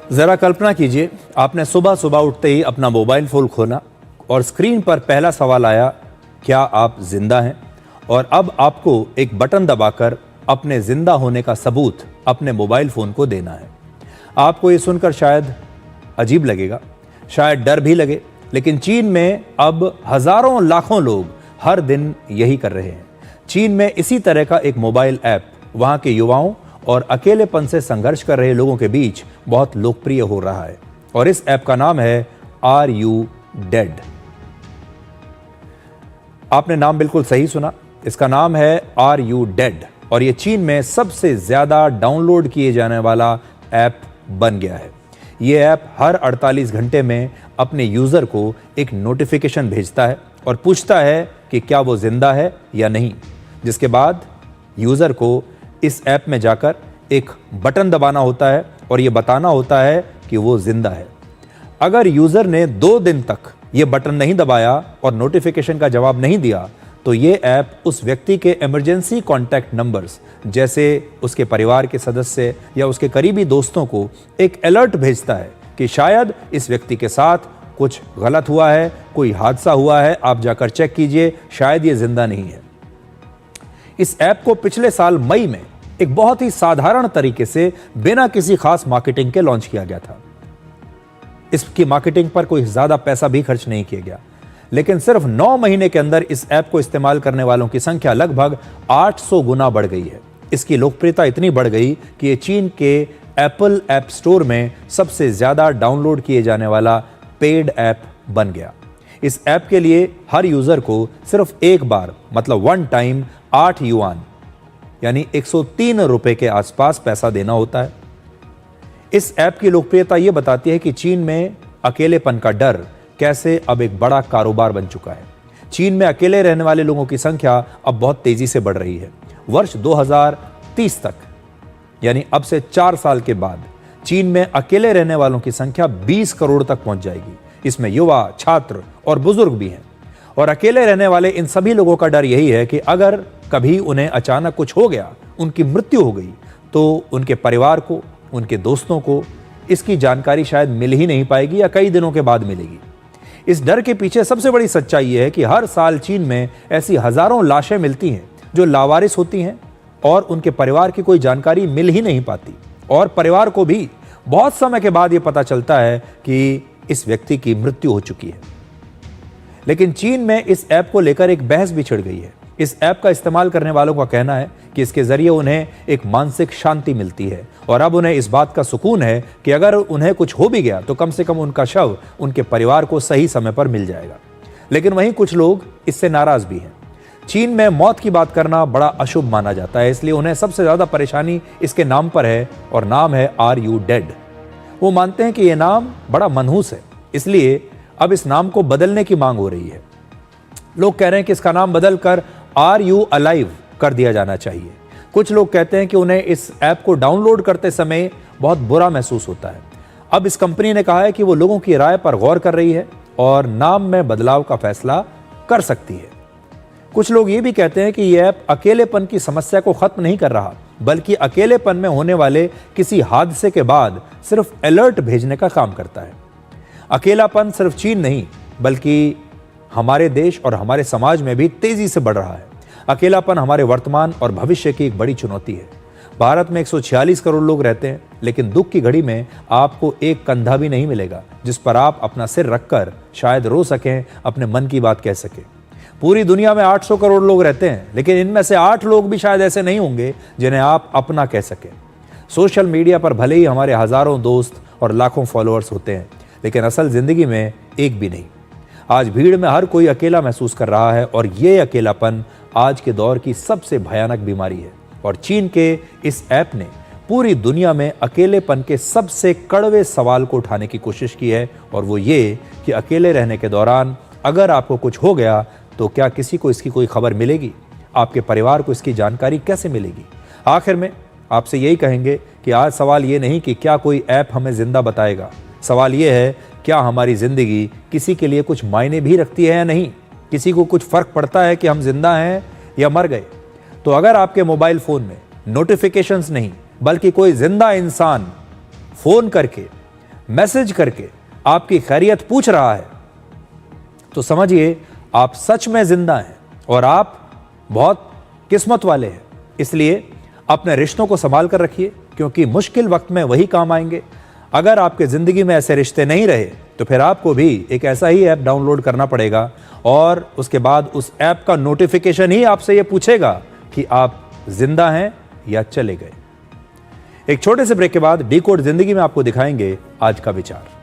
ज़रा कल्पना कीजिए, आपने सुबह सुबह उठते ही अपना मोबाइल फ़ोन खोला और स्क्रीन पर पहला सवाल आया, क्या आप जिंदा हैं? और अब आपको एक बटन दबाकर अपने जिंदा होने का सबूत अपने मोबाइल फ़ोन को देना है। आपको ये सुनकर शायद अजीब लगेगा, शायद डर भी लगे, लेकिन चीन में अब हज़ारों लाखों लोग हर दिन यही कर रहे हैं। चीन में इसी तरह का एक मोबाइल ऐप वहाँ के युवाओं और अकेलेपन से संघर्ष कर रहे लोगों के बीच बहुत लोकप्रिय हो रहा है और इस ऐप का नाम है आर यू डेड। आपने नाम बिल्कुल सही सुना, इसका नाम है आर यू डेड और ये चीन में सबसे ज्यादा डाउनलोड किए जाने वाला ऐप बन गया है। ये ऐप हर 48 घंटे में अपने यूजर को एक नोटिफिकेशन भेजता है और पूछता है कि क्या वो जिंदा है या नहीं, जिसके बाद यूजर को इस ऐप में जाकर एक बटन दबाना होता है और ये बताना होता है कि वो जिंदा है। अगर यूजर ने 2 दिन तक ये बटन नहीं दबाया और नोटिफिकेशन का जवाब नहीं दिया तो ये ऐप उस व्यक्ति के इमरजेंसी कॉन्टैक्ट नंबर्स जैसे उसके परिवार के सदस्य या उसके करीबी दोस्तों को एक अलर्ट भेजता है कि शायद इस व्यक्ति के साथ कुछ गलत हुआ है, कोई हादसा हुआ है, आप जाकर चेक कीजिए, शायद ये जिंदा नहीं है। इस ऐप को पिछले साल मई में एक बहुत ही साधारण तरीके से बिना किसी खास मार्केटिंग के लॉन्च किया गया था। इसकी मार्केटिंग पर कोई ज्यादा पैसा भी खर्च नहीं किया गया, लेकिन सिर्फ 9 महीने के अंदर इस ऐप को इस्तेमाल करने वालों की संख्या लगभग 800 गुना बढ़ गई है। इसकी लोकप्रियता इतनी बढ़ गई कि ये चीन के एप्पल ऐप स्टोर में सबसे ज्यादा डाउनलोड किए जाने वाला पेड ऐप बन गया। इस ऐप के लिए हर यूजर को सिर्फ एक बार मतलब 1 टाइम 8 युआन यानी 103 रुपए के आसपास पैसा देना होता है। इस ऐप की लोकप्रियता यह बताती है कि चीन में अकेलेपन का डर कैसे अब एक बड़ा कारोबार बन चुका है। चीन में अकेले रहने वाले लोगों की संख्या अब बहुत तेजी से बढ़ रही है। वर्ष 2030 तक यानी अब से 4 साल के बाद चीन में अकेले रहने वालों की संख्या 20 करोड़ तक पहुंच जाएगी। इसमें युवा, छात्र और बुजुर्ग भी हैं। और अकेले रहने वाले इन सभी लोगों का डर यही है कि अगर कभी उन्हें अचानक कुछ हो गया, उनकी मृत्यु हो गई, तो उनके परिवार को, उनके दोस्तों को इसकी जानकारी शायद मिल ही नहीं पाएगी या कई दिनों के बाद मिलेगी। इस डर के पीछे सबसे बड़ी सच्चाई यह है कि हर साल चीन में ऐसी हजारों लाशें मिलती हैं जो लावारिस होती हैं और उनके परिवार की कोई जानकारी मिल ही नहीं पाती और परिवार को भी बहुत समय के बाद यह पता चलता है कि इस व्यक्ति की मृत्यु हो चुकी है। लेकिन चीन में इस ऐप को लेकर एक बहस भी छिड़ गई है। इस ऐप का इस्तेमाल करने वालों का कहना है कि इसके जरिए उन्हें एक मानसिक शांति मिलती है और अब उन्हें इस बात का सुकून है कि अगर उन्हें कुछ हो भी गया तो कम से कम उनका शव उनके परिवार को सही समय पर मिल जाएगा। लेकिन वहीं कुछ लोग इससे नाराज भी हैं। चीन में मौत की बात करना बड़ा अशुभ माना जाता है, इसलिए उन्हें सबसे ज्यादा परेशानी इसके नाम पर है और नाम है आर यू डेड। वो मानते हैं कि यह नाम बड़ा मनहूस है, इसलिए अब इस नाम को बदलने की मांग हो रही है। लोग कह रहे हैं कि इसका नाम बदलकर आर यू अलाइव कर दिया जाना चाहिए। कुछ लोग कहते हैं कि उन्हें इस ऐप को डाउनलोड करते समय बहुत बुरा महसूस होता है। अब इस कंपनी ने कहा है कि वो लोगों की राय पर गौर कर रही है और नाम में बदलाव का फैसला कर सकती है। कुछ लोग ये भी कहते हैं कि यह ऐप अकेलेपन की समस्या को खत्म नहीं कर रहा, बल्कि अकेलेपन में होने वाले किसी हादसे के बाद सिर्फ अलर्ट भेजने का काम करता है। अकेलापन सिर्फ चीन नहीं बल्कि हमारे देश और हमारे समाज में भी तेजी से बढ़ रहा है। अकेलापन हमारे वर्तमान और भविष्य की एक बड़ी चुनौती है। भारत में 146 करोड़ लोग रहते हैं, लेकिन दुख की घड़ी में आपको एक कंधा भी नहीं मिलेगा जिस पर आप अपना सिर रखकर शायद रो सकें, अपने मन की बात कह सकें। पूरी दुनिया में 800 करोड़ लोग रहते हैं, लेकिन इनमें से 8 लोग भी शायद ऐसे नहीं होंगे जिन्हें आप अपना कह सकें। सोशल मीडिया पर भले ही हमारे हजारों दोस्त और लाखों फॉलोअर्स होते हैं, लेकिन असल जिंदगी में एक भी नहीं। आज भीड़ में हर कोई अकेला महसूस कर रहा है और ये अकेलापन आज के दौर की सबसे भयानक बीमारी है। और चीन के इस ऐप ने पूरी दुनिया में अकेलेपन के सबसे कड़वे सवाल को उठाने की कोशिश की है और वो ये कि अकेले रहने के दौरान अगर आपको कुछ हो गया तो क्या किसी को इसकी कोई खबर मिलेगी? आपके परिवार को इसकी जानकारी कैसे मिलेगी? आखिर में आपसे यही कहेंगे कि आज सवाल ये नहीं कि क्या कोई ऐप हमें जिंदा बताएगा, सवाल ये है क्या हमारी जिंदगी किसी के लिए कुछ मायने भी रखती है या नहीं? किसी को कुछ फर्क पड़ता है कि हम जिंदा हैं या मर गए? तो अगर आपके मोबाइल फोन में नोटिफिकेशंस नहीं बल्कि कोई जिंदा इंसान फोन करके मैसेज करके आपकी खैरियत पूछ रहा है, तो समझिए आप सच में जिंदा हैं और आप बहुत किस्मत वाले हैं। इसलिए अपने रिश्तों को संभाल कर रखिए, क्योंकि मुश्किल वक्त में वही काम आएंगे। अगर आपके जिंदगी में ऐसे रिश्ते नहीं रहे तो फिर आपको भी एक ऐसा ही ऐप डाउनलोड करना पड़ेगा और उसके बाद उस ऐप का नोटिफिकेशन ही आपसे यह पूछेगा कि आप जिंदा हैं या चले गए। एक छोटे से ब्रेक के बाद डिकोड जिंदगी में आपको दिखाएंगे आज का विचार।